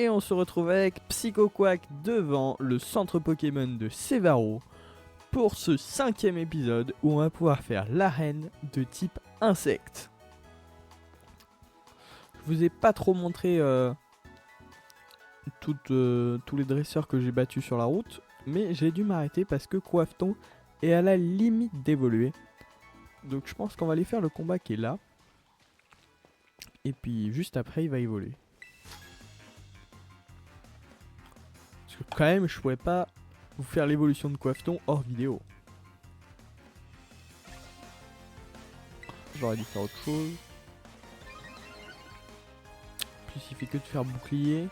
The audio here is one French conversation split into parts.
Et on se retrouve avec Psychoquack devant le centre Pokémon de Sévaro pour ce 5e épisode où on va pouvoir faire l'arène de type insecte. Je vous ai pas trop montré tous les dresseurs que j'ai battus sur la route, mais j'ai dû m'arrêter parce que Coiffeton est à la limite d'évoluer. Donc je pense qu'on va aller faire le combat qui est là. Et puis juste après il va évoluer. Parce que quand même je pourrais pas vous faire l'évolution de Coiffeton hors vidéo. J'aurais dû faire autre chose. Plus il fait que de faire bouclier.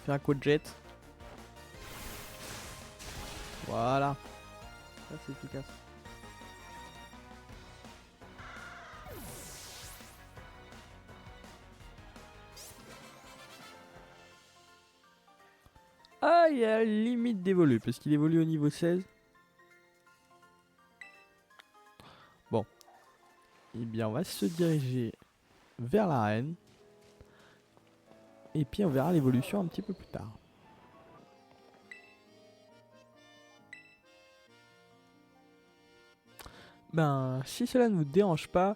Faire un quad jet. Voilà. Ça c'est efficace. Ah, il est à la limite d'évoluer parce qu'il évolue au niveau 16. Bon. Eh bien, on va se diriger vers l'arène. Et puis, on verra l'évolution un petit peu plus tard. Ben, si cela ne vous dérange pas,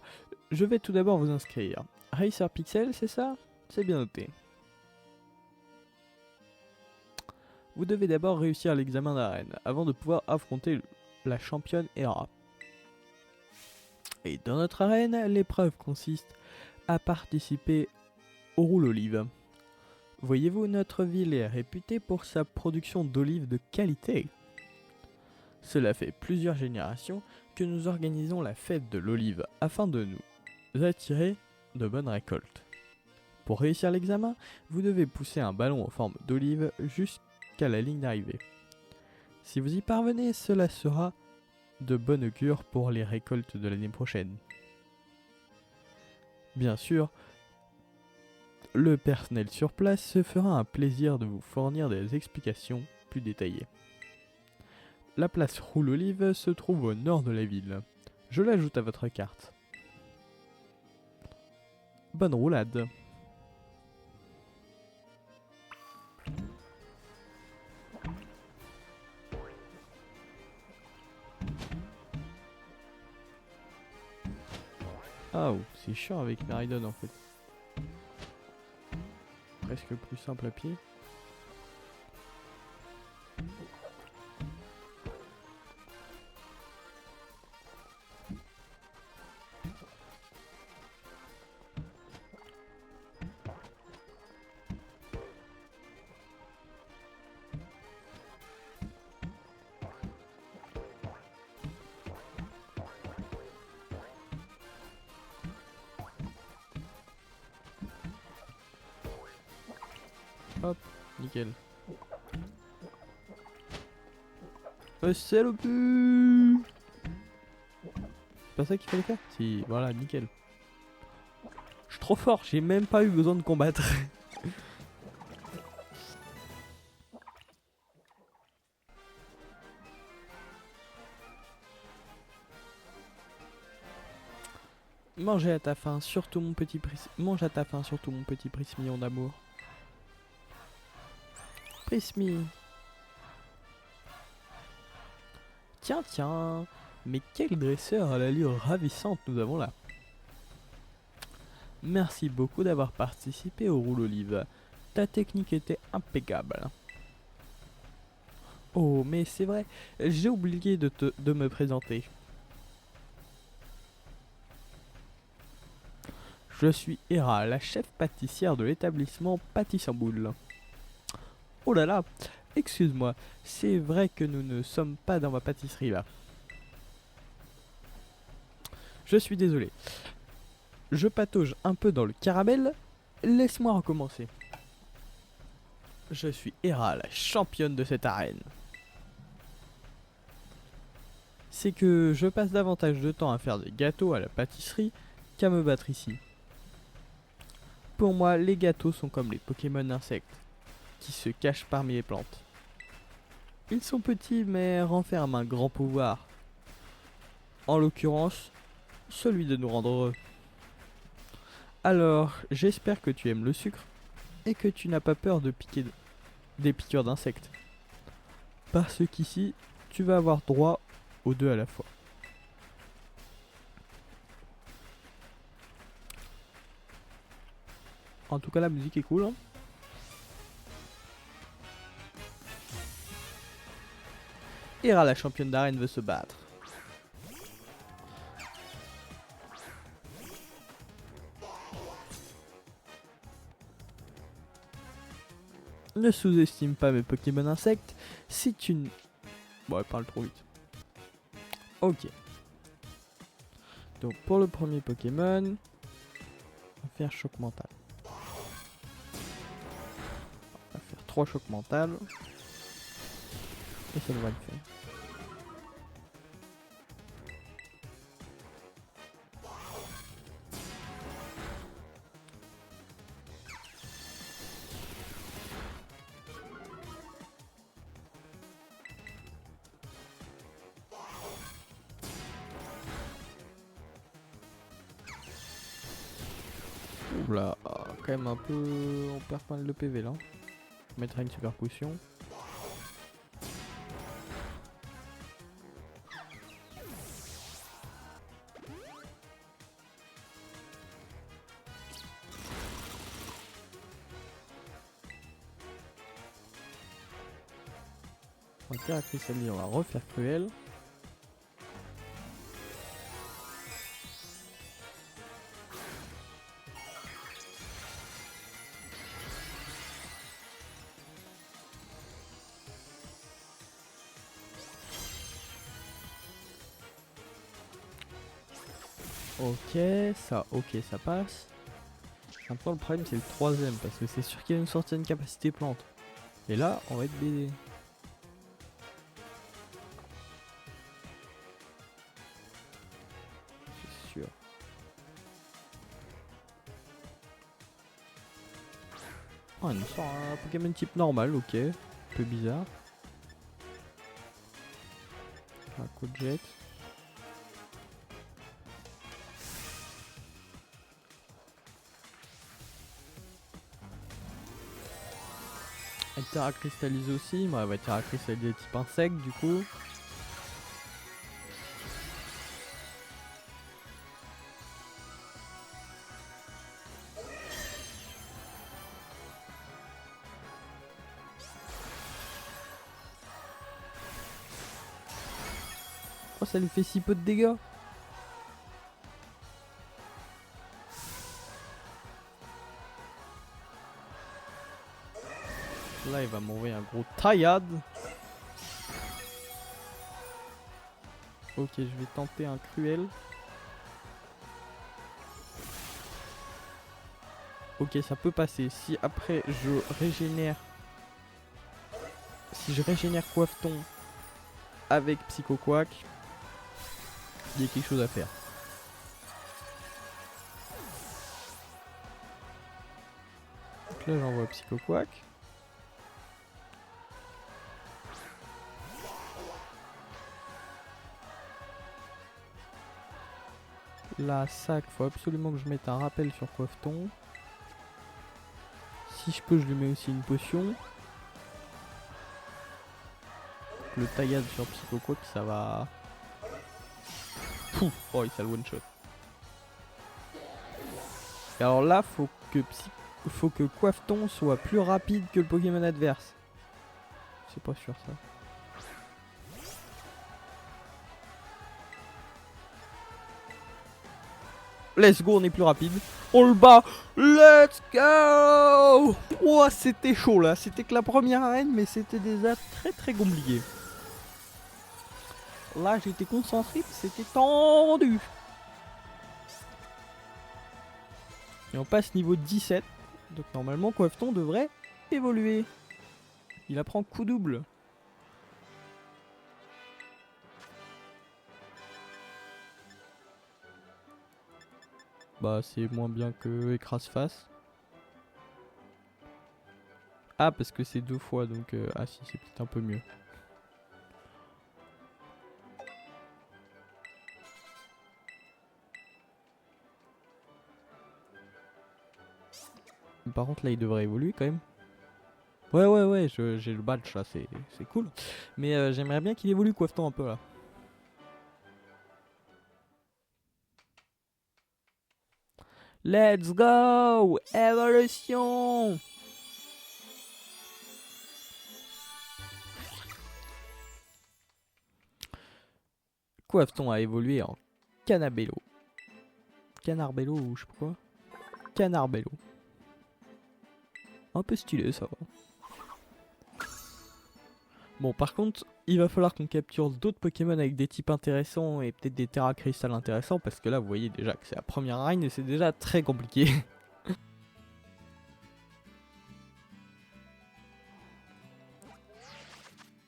je vais tout d'abord vous inscrire. Racer Pixel, c'est ça? C'est bien noté. Vous devez d'abord réussir l'examen d'arène avant de pouvoir affronter la championne Hera. Et dans notre arène, l'épreuve consiste à participer au roule olive. Voyez-vous, notre ville est réputée pour sa production d'olives de qualité. Cela fait plusieurs générations que nous organisons la fête de l'olive afin de nous attirer de bonnes récoltes. Pour réussir l'examen, vous devez pousser un ballon en forme d'olive jusqu'à la ligne d'arrivée. Si vous y parvenez, cela sera de bon augure pour les récoltes de l'année prochaine. Bien sûr, le personnel sur place se fera un plaisir de vous fournir des explications plus détaillées. La place Roule Olive se trouve au nord de la ville. Je l'ajoute à votre carte. Bonne roulade. Ah, c'est chiant avec Maridon en fait. Presque plus simple à pied. Hop, nickel. Salopu! C'est pas ça qu'il fallait faire? Si, voilà, nickel. Je suis trop fort, j'ai même pas eu besoin de combattre. Mange à ta faim, surtout mon petit mange à ta faim, surtout mon petit Prismillon d'amour. Prismy. Tiens, tiens. Mais quel dresseur à l'allure ravissante nous avons là. Merci beaucoup d'avoir participé au roule olive. Ta technique était impeccable. Oh, mais c'est vrai, j'ai oublié de me présenter. Je suis Hera, la chef pâtissière de l'établissement Pâtissamboule. Oh là là, excuse-moi, c'est vrai que nous ne sommes pas dans ma pâtisserie là. Je suis désolé. Je patauge un peu dans le caramel, laisse-moi recommencer. Je suis Hera, la championne de cette arène. C'est que je passe davantage de temps à faire des gâteaux à la pâtisserie qu'à me battre ici. Pour moi, les gâteaux sont comme les Pokémon insectes, qui se cachent parmi les plantes. Ils sont petits mais renferment un grand pouvoir. En l'occurrence, celui de nous rendre heureux. Alors, j'espère que tu aimes le sucre. et que tu n'as pas peur de piquer des piqûres d'insectes. Parce qu'ici, tu vas avoir droit aux deux à la fois. En tout cas, la musique est cool. Hein. Hera, la championne d'arène, veut se battre. Ne sous-estime pas mes Pokémon insectes. Si tu ne... Bon, elle parle trop vite. Ok. Donc, pour le premier Pokémon, on va faire choc mental. On va faire 3 chocs mentales. Et ça devrait le faire. Oula, quand même un peu... On perd pas mal de PV là. On mettra une super potion. On va faire la cristalline, on va refaire cruel. Ok, ça passe. Maintenant le problème c'est le troisième parce que c'est sûr qu'il y a une certaine capacité plante. Et là on va être baisé. C'est sûr. Oh, il nous sort un Pokémon type normal, ok. Un peu bizarre. Un coup de jet. Elle terra cristallise aussi, mais elle va terra cristalliser type insecte du coup. Oh, ça lui fait si peu de dégâts. Là il va m'envoyer un gros taillade. Ok, je vais tenter un cruel. Ok, ça peut passer. Si après je régénère... Si je régénère Coiffeton avec Psycho Quack, il y a quelque chose à faire. Donc là j'envoie Psycho Quack. La sac, faut absolument que je mette un rappel sur Coiffeton. Si je peux, je lui mets aussi une potion. Le taillade sur Psycho Quack, ça va... Pouf. Oh, il s'est le one shot. Et alors là, faut que Coiffeton soit plus rapide que le Pokémon adverse. C'est pas sûr ça. Let's go, on est plus rapide. On le bat. Let's go. Oh, c'était chaud là. C'était que la première arène, mais c'était déjà très très compliqué. Là, j'étais concentré, c'était tendu. Et on passe niveau 17. Donc normalement, Coiffeton devrait évoluer. Il apprend coup double. Bah, c'est moins bien que écrase-face. Ah, parce que c'est 2 fois, donc... ah si, c'est peut-être un peu mieux. Par contre là il devrait évoluer quand même. Ouais, j'ai le badge là, c'est cool. Mais j'aimerais bien qu'il évolue Coiffeton un peu là. Let's go! Évolution! Coiffeton a évolué en Canabello. Canarbello ou je sais pas quoi. Canarbello. Un peu stylé ça va. Bon par contre, il va falloir qu'on capture d'autres Pokémon avec des types intéressants et peut-être des Terra Crystal intéressants parce que là vous voyez déjà que c'est la première arène et c'est déjà très compliqué.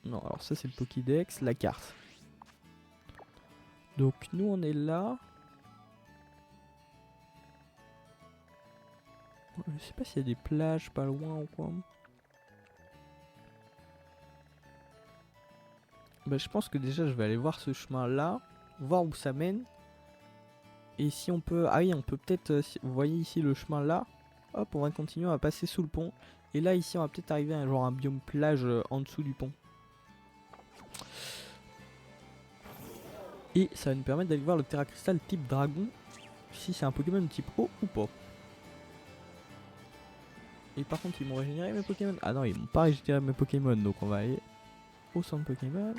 Non alors ça c'est le Pokédex, la carte. Donc nous on est là. Je sais pas s'il y a des plages pas loin ou quoi. Bah je pense que déjà je vais aller voir ce chemin là, voir où ça mène. Et si on peut... Ah oui on peut peut-être... vous voyez ici le chemin là. Hop on va continuer, on va passer sous le pont. Et là ici on va peut-être arriver à genre un biome plage en dessous du pont. Et ça va nous permettre d'aller voir le Terra Crystal type dragon. Si c'est un Pokémon de type eau ou pas. Et par contre ils m'ont régénéré mes Pokémon. Ah non ils m'ont pas régénéré mes Pokémon. Donc on va aller au centre Pokémon.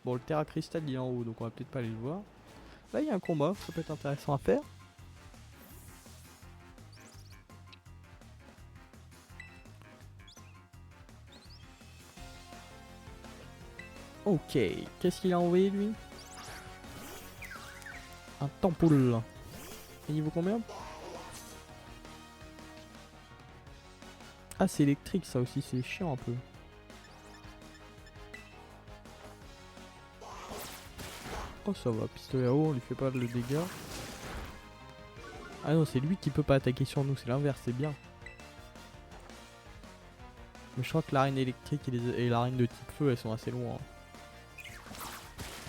Bon le Terra Crystal il est en haut donc on va peut-être pas aller le voir. Là il y a un combat, ça peut être intéressant à faire. Ok, qu'est-ce qu'il a envoyé lui? Un Tempoul. Et niveau combien? Ah c'est électrique ça aussi, c'est chiant un peu. Oh ça va, pistolet à eau, on lui fait pas de dégâts. Ah non c'est lui qui peut pas attaquer sur nous, c'est l'inverse, c'est bien. Mais je crois que l'arène électrique et l'arène de type feu elles sont assez loin.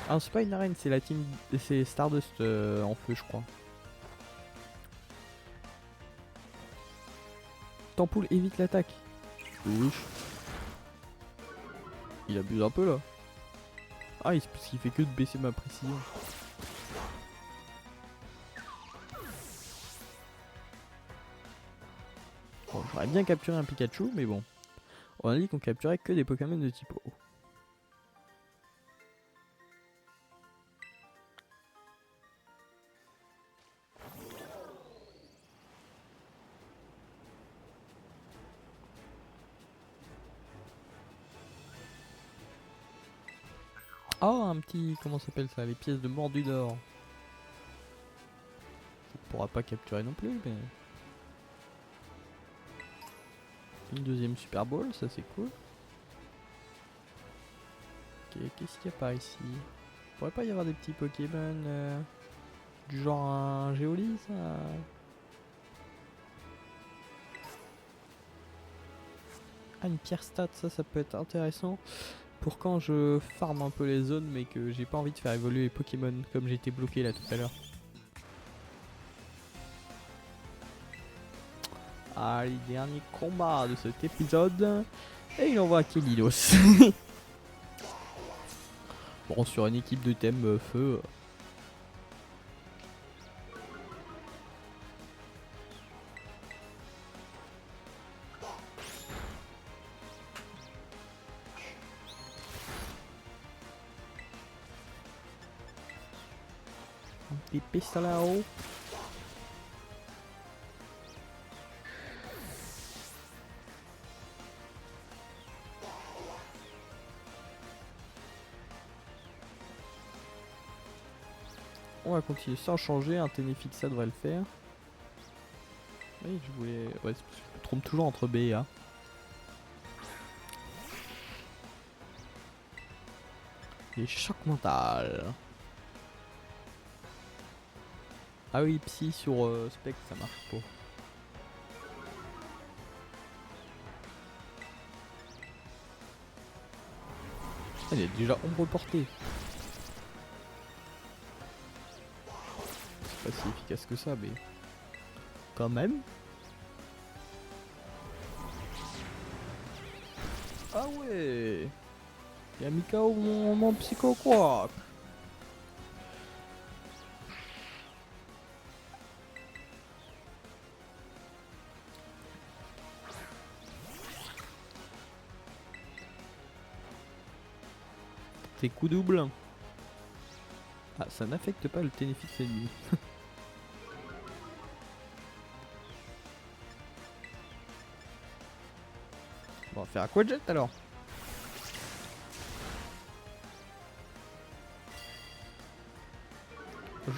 Ah non c'est pas une arène, c'est la team... C'est Stardust en feu je crois. Tempoul évite l'attaque. Oui. Il abuse un peu là. Ah il fait que de baisser ma précision. Bon j'aurais bien capturé un Pikachu mais bon. On a dit qu'on capturait que des Pokémon de type eau. Oh un petit... comment s'appelle ça? Les pièces de mordu d'or. On pourra pas capturer non plus mais... Une deuxième Super Bowl, ça c'est cool. Ok, qu'est-ce qu'il y a par ici? Pourrait pas y avoir des petits Pokémon du genre un Géolis ça? Ah une pierre stat, ça peut être intéressant. Pour quand je farm un peu les zones mais que j'ai pas envie de faire évoluer les Pokémon comme j'étais bloqué là tout à l'heure. Allez, dernier combat de cet épisode. Et il envoie Kelilos. Bon, sur une équipe de thème feu. Des pistolets à eau. On va continuer sans changer, un Ténéfix ça devrait le faire. Oui, je voulais... Ouais, je me trompe toujours entre B et A. Et choc mental. Ah oui, psy sur Spectre, ça marche pas. Il est déjà ombre portée. C'est pas si efficace que ça, mais quand même. Ah ouais. Il y a Mikao mon psycho quoi. Tes coups doubles. Ah, ça n'affecte pas le ténéfice ennemi. Bon, on va faire un quadjet alors.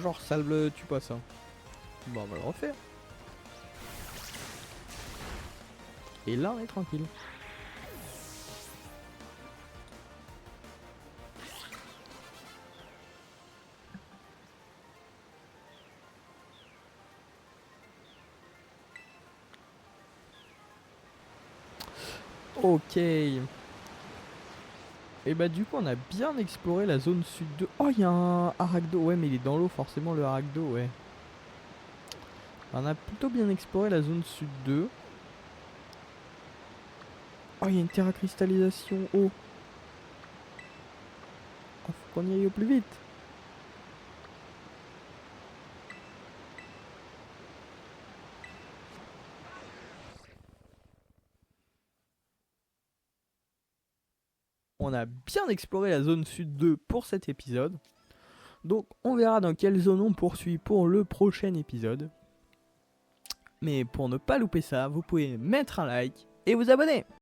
Genre, ça le tue pas ça. Bon, on va le refaire. Et là, on est tranquille. Ok. Et bah du coup on a bien exploré la zone sud 2. Oh il y a un Arachdo. Ouais mais il est dans l'eau forcément le Arachdo ouais. On a plutôt bien exploré la zone sud 2. Oh il y a une terracristallisation eau. Oh, faut qu'on y aille au plus vite. On a bien exploré la zone sud 2 pour cet épisode. Donc on verra dans quelle zone on poursuit pour le prochain épisode. Mais pour ne pas louper ça, vous pouvez mettre un like et vous abonner.